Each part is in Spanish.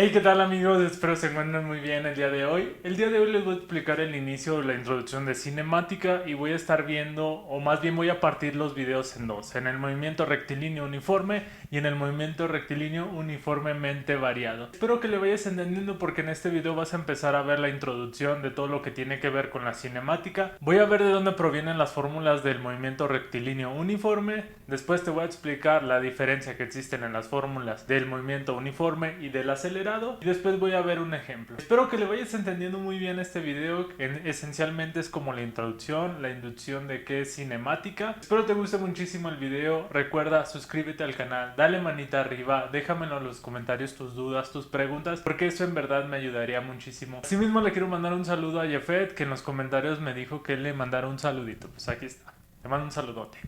Hey, ¿qué tal amigos? Espero se encuentren muy bien el día de hoy. El día de hoy les voy a explicar el inicio, la introducción de cinemática y voy a estar viendo, o más bien voy a partir los videos en dos, en el movimiento rectilíneo uniforme y en el movimiento rectilíneo uniformemente variado. Espero que le vayas entendiendo porque en este video vas a empezar a ver la introducción de todo lo que tiene que ver con la cinemática. Voy a ver de dónde provienen las fórmulas del movimiento rectilíneo uniforme. Después te voy a explicar la diferencia que existen en las fórmulas del movimiento uniforme y del acelerado. Y después voy a ver un ejemplo. Espero que le vayas entendiendo muy bien este video, que esencialmente es como la introducción, la inducción de qué es cinemática. Espero te guste muchísimo el video. Recuerda, suscríbete al canal, dale manita arriba, déjamelo en los comentarios tus dudas, tus preguntas, porque eso en verdad me ayudaría muchísimo. Asimismo le quiero mandar un saludo a Jefet, que en los comentarios me dijo que le mandara un saludito. Pues aquí está, le mando un saludote.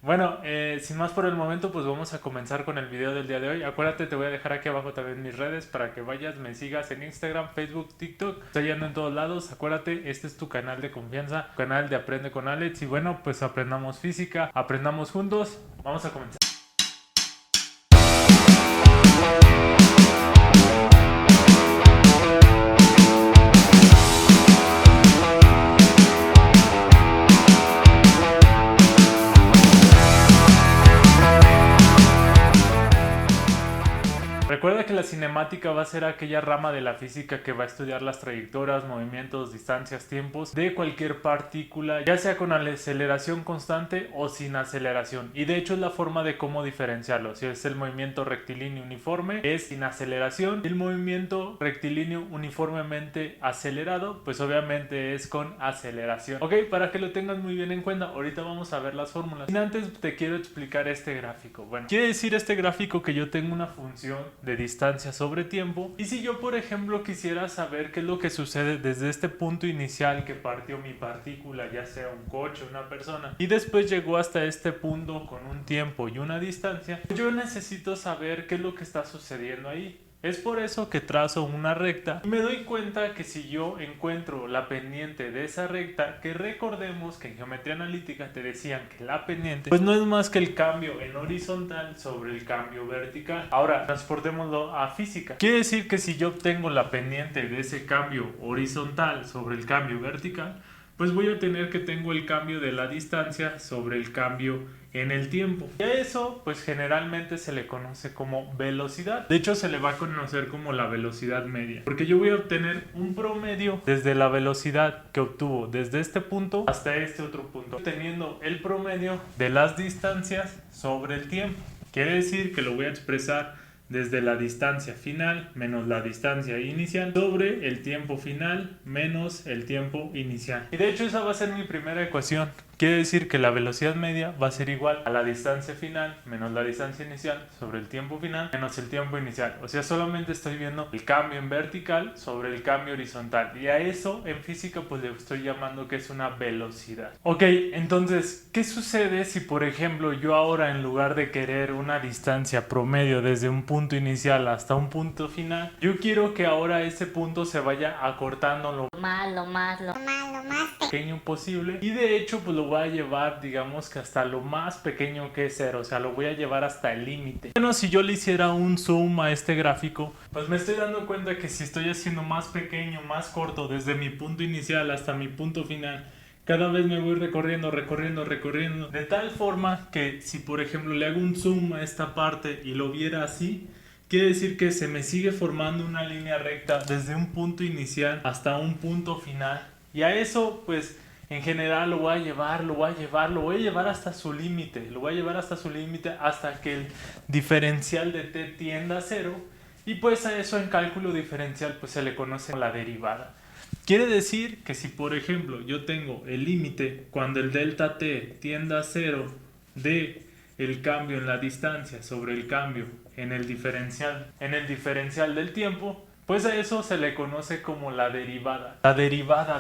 Bueno, sin más por el momento, pues vamos a comenzar con el video del día de hoy. Acuérdate, te voy a dejar aquí abajo también mis redes para que vayas, me sigas en Instagram, Facebook, TikTok. Estoy yendo en todos lados. Acuérdate, este es tu canal de confianza, canal de Aprende con Alex. Y bueno, pues aprendamos física, aprendamos juntos. Vamos a comenzar. Recuerda que la cinemática va a ser aquella rama de la física que va a estudiar las trayectorias, movimientos, distancias, tiempos de cualquier partícula, ya sea con aceleración constante o sin aceleración. Y de hecho es la forma de cómo diferenciarlo. Si es el movimiento rectilíneo uniforme, es sin aceleración. El movimiento rectilíneo uniformemente acelerado, pues obviamente es con aceleración. Ok, para que lo tengas muy bien en cuenta, ahorita vamos a ver las fórmulas. Y antes te quiero explicar este gráfico. Bueno, quiere decir este gráfico que yo tengo una función de distancia sobre tiempo, y si yo por ejemplo quisiera saber qué es lo que sucede desde este punto inicial que partió mi partícula, ya sea un coche o una persona, y después llegó hasta este punto con un tiempo y una distancia, yo necesito saber qué es lo que está sucediendo ahí. Es por eso que trazo una recta y me doy cuenta que si yo encuentro la pendiente de esa recta, que recordemos que en geometría analítica te decían que la pendiente pues no es más que el cambio en horizontal sobre el cambio vertical. Ahora transportémoslo a física. Quiere decir que si yo obtengo la pendiente de ese cambio horizontal sobre el cambio vertical, pues voy a tener que tengo el cambio de la distancia sobre el cambio en el tiempo. Y a eso pues generalmente se le conoce como velocidad. De hecho se le va a conocer como la velocidad media, porque yo voy a obtener un promedio desde la velocidad que obtuvo desde este punto hasta este otro punto, teniendo el promedio de las distancias sobre el tiempo. Quiere decir que lo voy a expresar desde la distancia final menos la distancia inicial sobre el tiempo final menos el tiempo inicial. Y de hecho esa va a ser mi primera ecuación. Quiere decir que la velocidad media va a ser igual a la distancia final menos la distancia inicial sobre el tiempo final menos el tiempo inicial. O sea, solamente estoy viendo el cambio en vertical sobre el cambio horizontal. Y a eso en física pues le estoy llamando que es una velocidad. Ok, entonces, ¿qué sucede si por ejemplo yo ahora en lugar de querer una distancia promedio desde un punto inicial hasta un punto final, yo quiero que ahora ese punto se vaya acortando lo más pequeño posible, y de hecho pues lo voy a llevar digamos que hasta lo más pequeño que es cero, o sea lo voy a llevar hasta el límite. Bueno, si yo le hiciera un zoom a este gráfico, pues me estoy dando cuenta que si estoy haciendo más pequeño, más corto desde mi punto inicial hasta mi punto final, cada vez me voy recorriendo, de tal forma que si por ejemplo le hago un zoom a esta parte y lo viera así, quiere decir que se me sigue formando una línea recta desde un punto inicial hasta un punto final. Y a eso pues en general lo voy a llevar hasta su límite, hasta que el diferencial de t tienda a cero, y pues a eso en cálculo diferencial pues se le conoce como la derivada. Quiere decir que si por ejemplo yo tengo el límite cuando el delta t tienda a cero de el cambio en la distancia sobre el cambio en el diferencial del tiempo, pues a eso se le conoce como la derivada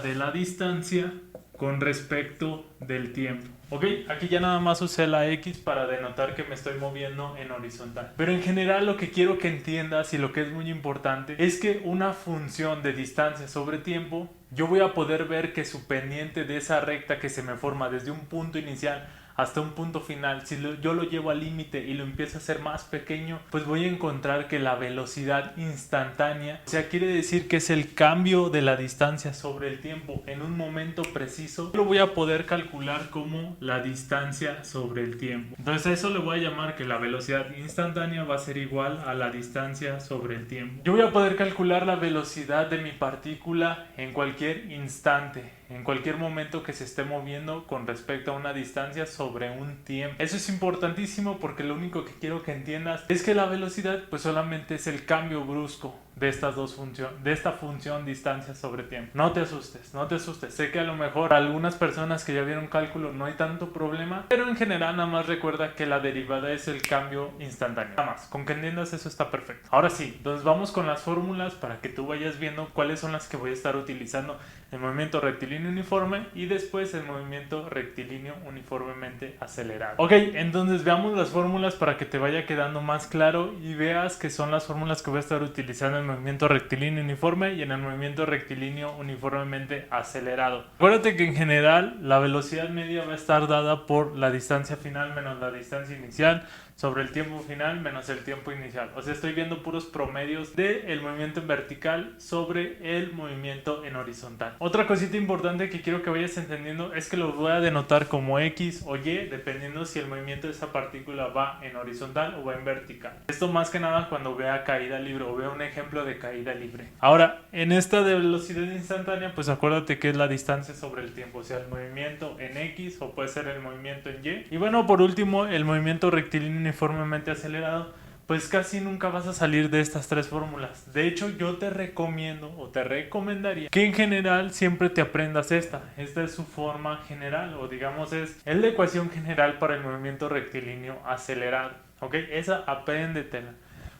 de la distancia con respecto del tiempo. Ok, aquí ya nada más usé la X para denotar que me estoy moviendo en horizontal. Pero en general lo que quiero que entiendas y lo que es muy importante es que una función de distancia sobre tiempo, yo voy a poder ver que su pendiente de esa recta que se me forma desde un punto inicial hasta un punto final, si yo lo llevo al límite y lo empiezo a hacer más pequeño, pues voy a encontrar que la velocidad instantánea, o sea, quiere decir que es el cambio de la distancia sobre el tiempo en un momento preciso, lo voy a poder calcular como la distancia sobre el tiempo. Entonces a eso le voy a llamar que la velocidad instantánea va a ser igual a la distancia sobre el tiempo. Yo voy a poder calcular la velocidad de mi partícula en cualquier instante, en cualquier momento que se esté moviendo con respecto a una distancia sobre un tiempo. Eso es importantísimo porque lo único que quiero que entiendas es que la velocidad pues solamente es el cambio brusco de estas dos funciones, de esta función distancia sobre tiempo. No te asustes, no te asustes. Sé que a lo mejor para algunas personas que ya vieron cálculo no hay tanto problema, pero en general nada más recuerda que la derivada es el cambio instantáneo. Nada más, con que entiendas eso está perfecto. Ahora sí, entonces vamos con las fórmulas para que tú vayas viendo cuáles son las que voy a estar utilizando el movimiento rectilíneo uniforme y después el movimiento rectilíneo uniformemente acelerado. Ok, entonces veamos las fórmulas para que te vaya quedando más claro y veas que son las fórmulas que voy a estar utilizando en el movimiento rectilíneo uniforme y en el movimiento rectilíneo uniformemente acelerado. Acuérdate que en general la velocidad media va a estar dada por la distancia final menos la distancia inicial sobre el tiempo final menos el tiempo inicial. O sea, estoy viendo puros promedios del movimiento en vertical sobre el movimiento en horizontal. Otra cosita importante que quiero que vayas entendiendo es que lo voy a denotar como X o Y dependiendo si el movimiento de esa partícula va en horizontal o va en vertical. Esto más que nada cuando vea caída libre o vea un ejemplo de caída libre. Ahora, en esta de velocidad instantánea, pues acuérdate que es la distancia sobre el tiempo, o sea, el movimiento en X o puede ser el movimiento en Y. Y bueno, por último, el movimiento rectilíneo uniformemente acelerado, pues casi nunca vas a salir de estas tres fórmulas. De hecho, yo te recomiendo o te recomendaría que en general siempre te aprendas esta. Esta es su forma general o digamos es la ecuación general para el movimiento rectilíneo acelerado. ¿Ok? Esa apréndetela.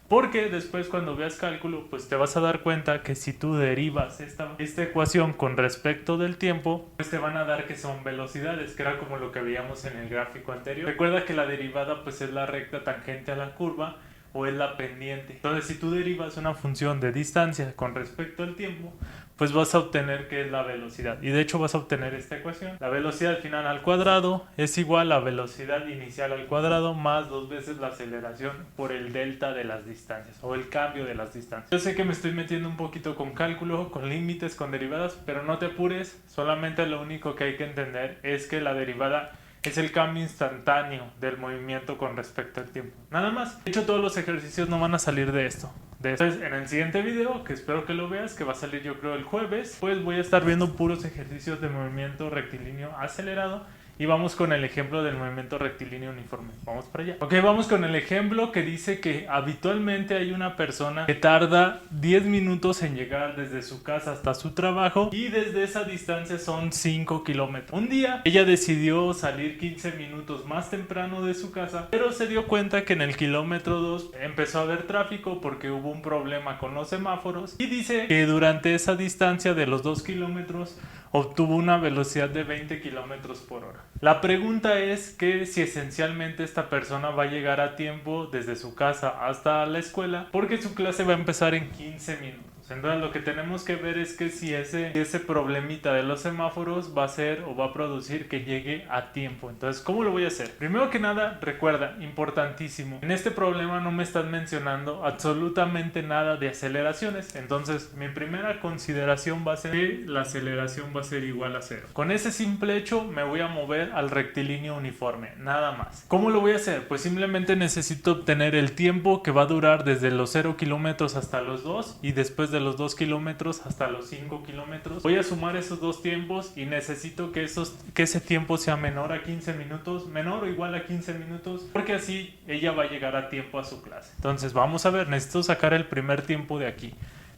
Porque después cuando veas cálculo, pues te vas a dar cuenta que si tú derivas esta ecuación con respecto del tiempo, pues te van a dar que son velocidades, que era como lo que veíamos en el gráfico anterior. Recuerda que la derivada pues es la recta tangente a la curva o es la pendiente. Entonces si tú derivas una función de distancia con respecto al tiempo, pues vas a obtener que es la velocidad. Y de hecho vas a obtener esta ecuación. La velocidad final al cuadrado es igual a velocidad inicial al cuadrado más 2 veces la aceleración por el delta de las distancias o el cambio de las distancias. Yo sé que me estoy metiendo un poquito con cálculo, con límites, con derivadas, pero no te apures. Solamente lo único que hay que entender es que la derivada es el cambio instantáneo del movimiento con respecto al tiempo. Nada más. De hecho, todos los ejercicios no van a salir de esto. Entonces, en el siguiente video, que espero que lo veas, que va a salir yo creo el jueves, pues voy a estar viendo puros ejercicios de movimiento rectilíneo acelerado. Y vamos con el ejemplo del movimiento rectilíneo uniforme. Vamos para allá. Ok, vamos con el ejemplo que dice que habitualmente hay una persona que tarda 10 minutos en llegar desde su casa hasta su trabajo y desde esa distancia son 5 kilómetros. Un día ella decidió salir 15 minutos más temprano de su casa, pero se dio cuenta que en el kilómetro 2 empezó a haber tráfico porque hubo un problema con los semáforos y dice que durante esa distancia de los 2 kilómetros obtuvo una velocidad de 20 kilómetros por hora. La pregunta es que si esencialmente esta persona va a llegar a tiempo desde su casa hasta la escuela porque su clase va a empezar en 15 minutos. Entonces lo que tenemos que ver es que si ese problemita de los semáforos va a ser o va a producir que llegue a tiempo. Entonces, ¿cómo lo voy a hacer? Primero que nada, recuerda, importantísimo, en este problema no me están mencionando absolutamente nada de aceleraciones. Entonces, mi primera consideración va a ser que la aceleración va a ser igual a 0. Con ese simple hecho me voy a mover al rectilíneo uniforme, nada más. ¿Cómo lo voy a hacer? Pues simplemente necesito obtener el tiempo que va a durar desde los 0 kilómetros hasta los 2 y después de los 2 kilómetros hasta los 5 kilómetros. Voy a sumar esos dos tiempos y necesito que ese tiempo sea menor a 15 minutos, menor o igual a 15 minutos, porque así ella va a llegar a tiempo a su clase. Entonces vamos a ver, necesito sacar el primer tiempo de aquí.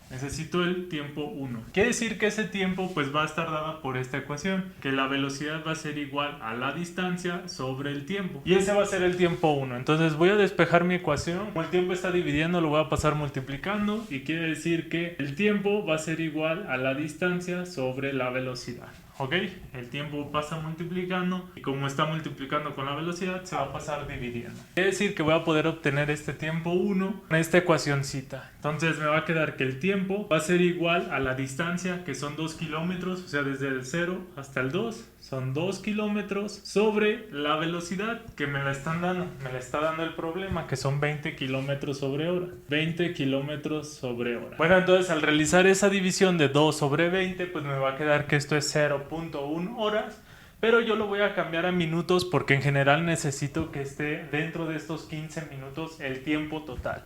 Necesito el tiempo 1. Quiere decir que ese tiempo pues va a estar dada por esta ecuación, que la velocidad va a ser igual a la distancia sobre el tiempo. Y ese va a ser el tiempo 1. Entonces voy a despejar mi ecuación. Como el tiempo está dividiendo, lo voy a pasar multiplicando. Y quiere decir que el tiempo va a ser igual a la distancia sobre la velocidad. ¿Ok? El tiempo pasa multiplicando y como está multiplicando con la velocidad se va a pasar dividiendo. Quiere decir que voy a poder obtener este tiempo 1 con esta ecuacioncita. Entonces me va a quedar que el tiempo va a ser igual a la distancia, que son 2 kilómetros, o sea desde el 0 hasta el 2 son 2 kilómetros sobre la velocidad que me la están dando. Me la está dando el problema, que son 20 kilómetros sobre hora. 20 kilómetros sobre hora. Bueno, entonces al realizar esa división de 2 sobre 20, pues me va a quedar que esto es 0.1 horas. Pero yo lo voy a cambiar a minutos porque en general necesito que esté dentro de estos 15 minutos el tiempo total.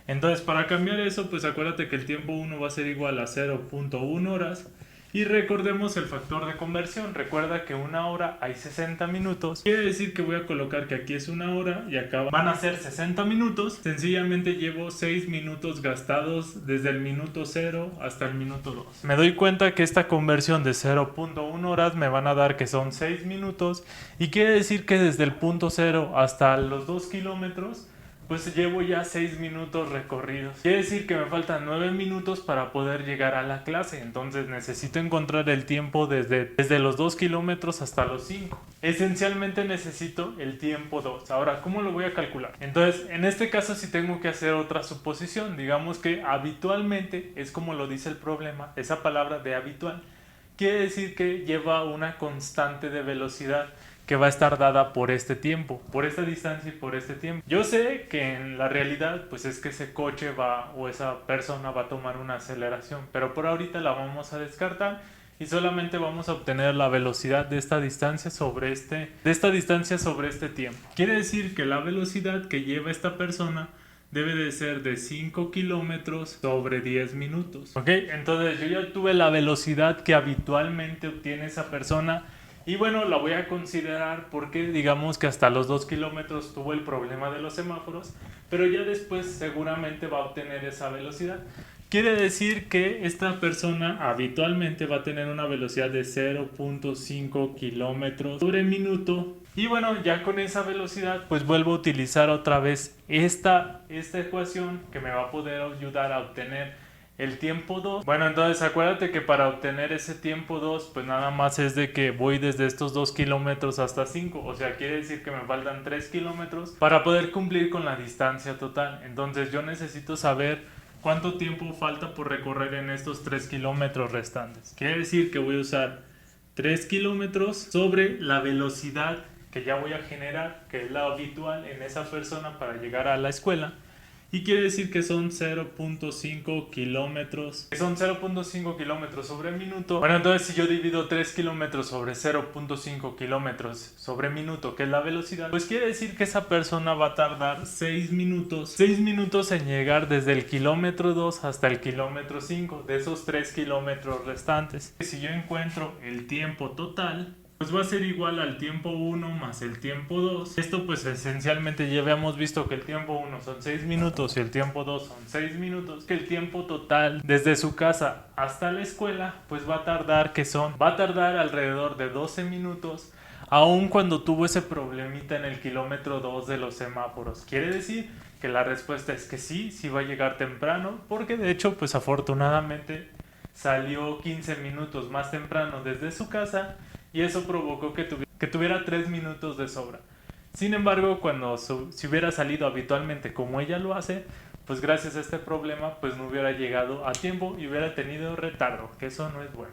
Entonces para cambiar eso, pues acuérdate que el tiempo 1 va a ser igual a 0.1 horas. Y recordemos el factor de conversión. Recuerda que una hora hay 60 minutos. Quiere decir que voy a colocar que aquí es una hora y acá van a ser 60 minutos. Sencillamente llevo 6 minutos gastados desde el minuto 0 hasta el minuto 2. Me doy cuenta que esta conversión de 0.1 horas me van a dar que son 6 minutos. Y quiere decir que desde el punto 0 hasta los 2 kilómetros pues llevo ya 6 minutos recorridos. Quiere decir que me faltan 9 minutos para poder llegar a la clase. Entonces necesito encontrar el tiempo desde los 2 kilómetros hasta los 5. Esencialmente necesito el tiempo 2. Ahora, ¿cómo lo voy a calcular? Entonces, en este caso sí tengo que hacer otra suposición. Digamos que habitualmente, es como lo dice el problema, esa palabra de habitual, quiere decir que lleva una constante de velocidad que va a estar dada por este tiempo, por esta distancia y por este tiempo. Yo sé que en la realidad pues es que ese coche va o esa persona va a tomar una aceleración, pero por ahorita la vamos a descartar y solamente vamos a obtener la velocidad de esta distancia sobre este tiempo. Quiere decir que la velocidad que lleva esta persona debe de ser de 5 kilómetros sobre 10 minutos. ¿Ok? Entonces yo ya tuve la velocidad que habitualmente obtiene esa persona. Y bueno, la voy a considerar porque digamos que hasta los 2 kilómetros tuvo el problema de los semáforos, pero ya después seguramente va a obtener esa velocidad. Quiere decir que esta persona habitualmente va a tener una velocidad de 0.5 kilómetros sobre minuto. Y bueno, ya con esa velocidad pues vuelvo a utilizar otra vez esta ecuación que me va a poder ayudar a obtener el tiempo 2. Bueno, entonces acuérdate que para obtener ese tiempo 2 pues nada más es de que voy desde estos 2 kilómetros hasta 5. O sea, quiere decir que me faltan 3 kilómetros para poder cumplir con la distancia total. Entonces yo necesito saber cuánto tiempo falta por recorrer en estos 3 kilómetros restantes. Quiere decir que voy a usar 3 kilómetros sobre la velocidad que ya voy a generar, que es la habitual en esa persona para llegar a la escuela. Y quiere decir que son 0.5 kilómetros. Que son 0.5 kilómetros sobre minuto. Bueno, entonces si yo divido 3 kilómetros sobre 0.5 kilómetros sobre minuto, que es la velocidad, pues quiere decir que esa persona va a tardar 6 minutos. 6 minutos en llegar desde el kilómetro 2 hasta el kilómetro 5, de esos 3 kilómetros restantes. Si yo encuentro el tiempo total, pues va a ser igual al tiempo 1 más el tiempo 2. Esto pues esencialmente ya habíamos visto que el tiempo 1 son 6 minutos y el tiempo 2 son 6 minutos. Que el tiempo total desde su casa hasta la escuela pues va a tardar alrededor de 12 minutos. Aun cuando tuvo ese problemita en el kilómetro 2 de los semáforos. Quiere decir que la respuesta es que sí va a llegar temprano. Porque de hecho pues afortunadamente salió 15 minutos más temprano desde su casa. Y eso provocó que tuviera 3 minutos de sobra. Sin embargo, si hubiera salido habitualmente como ella lo hace, pues gracias a este problema, pues no hubiera llegado a tiempo y hubiera tenido retardo, que eso no es bueno.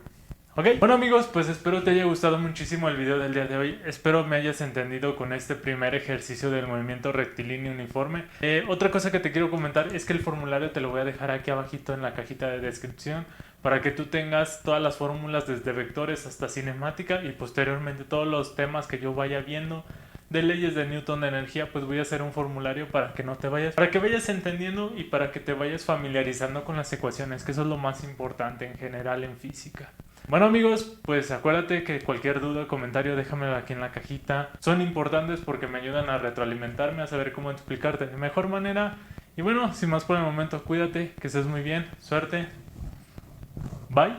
Ok, bueno amigos, pues espero te haya gustado muchísimo el video del día de hoy. Espero me hayas entendido con este primer ejercicio del movimiento rectilíneo uniforme. Otra cosa que te quiero comentar es que el formulario te lo voy a dejar aquí abajito en la cajita de descripción para que tú tengas todas las fórmulas desde vectores hasta cinemática y posteriormente todos los temas que yo vaya viendo de leyes de Newton de energía, pues voy a hacer un formulario para que vayas entendiendo y para que te vayas familiarizando con las ecuaciones, que eso es lo más importante en general en física. Bueno amigos, pues acuérdate que cualquier duda o comentario déjamelo aquí en la cajita. Son importantes porque me ayudan a retroalimentarme, a saber cómo explicarte de mejor manera. Y bueno, sin más por el momento, cuídate, que estés muy bien, suerte.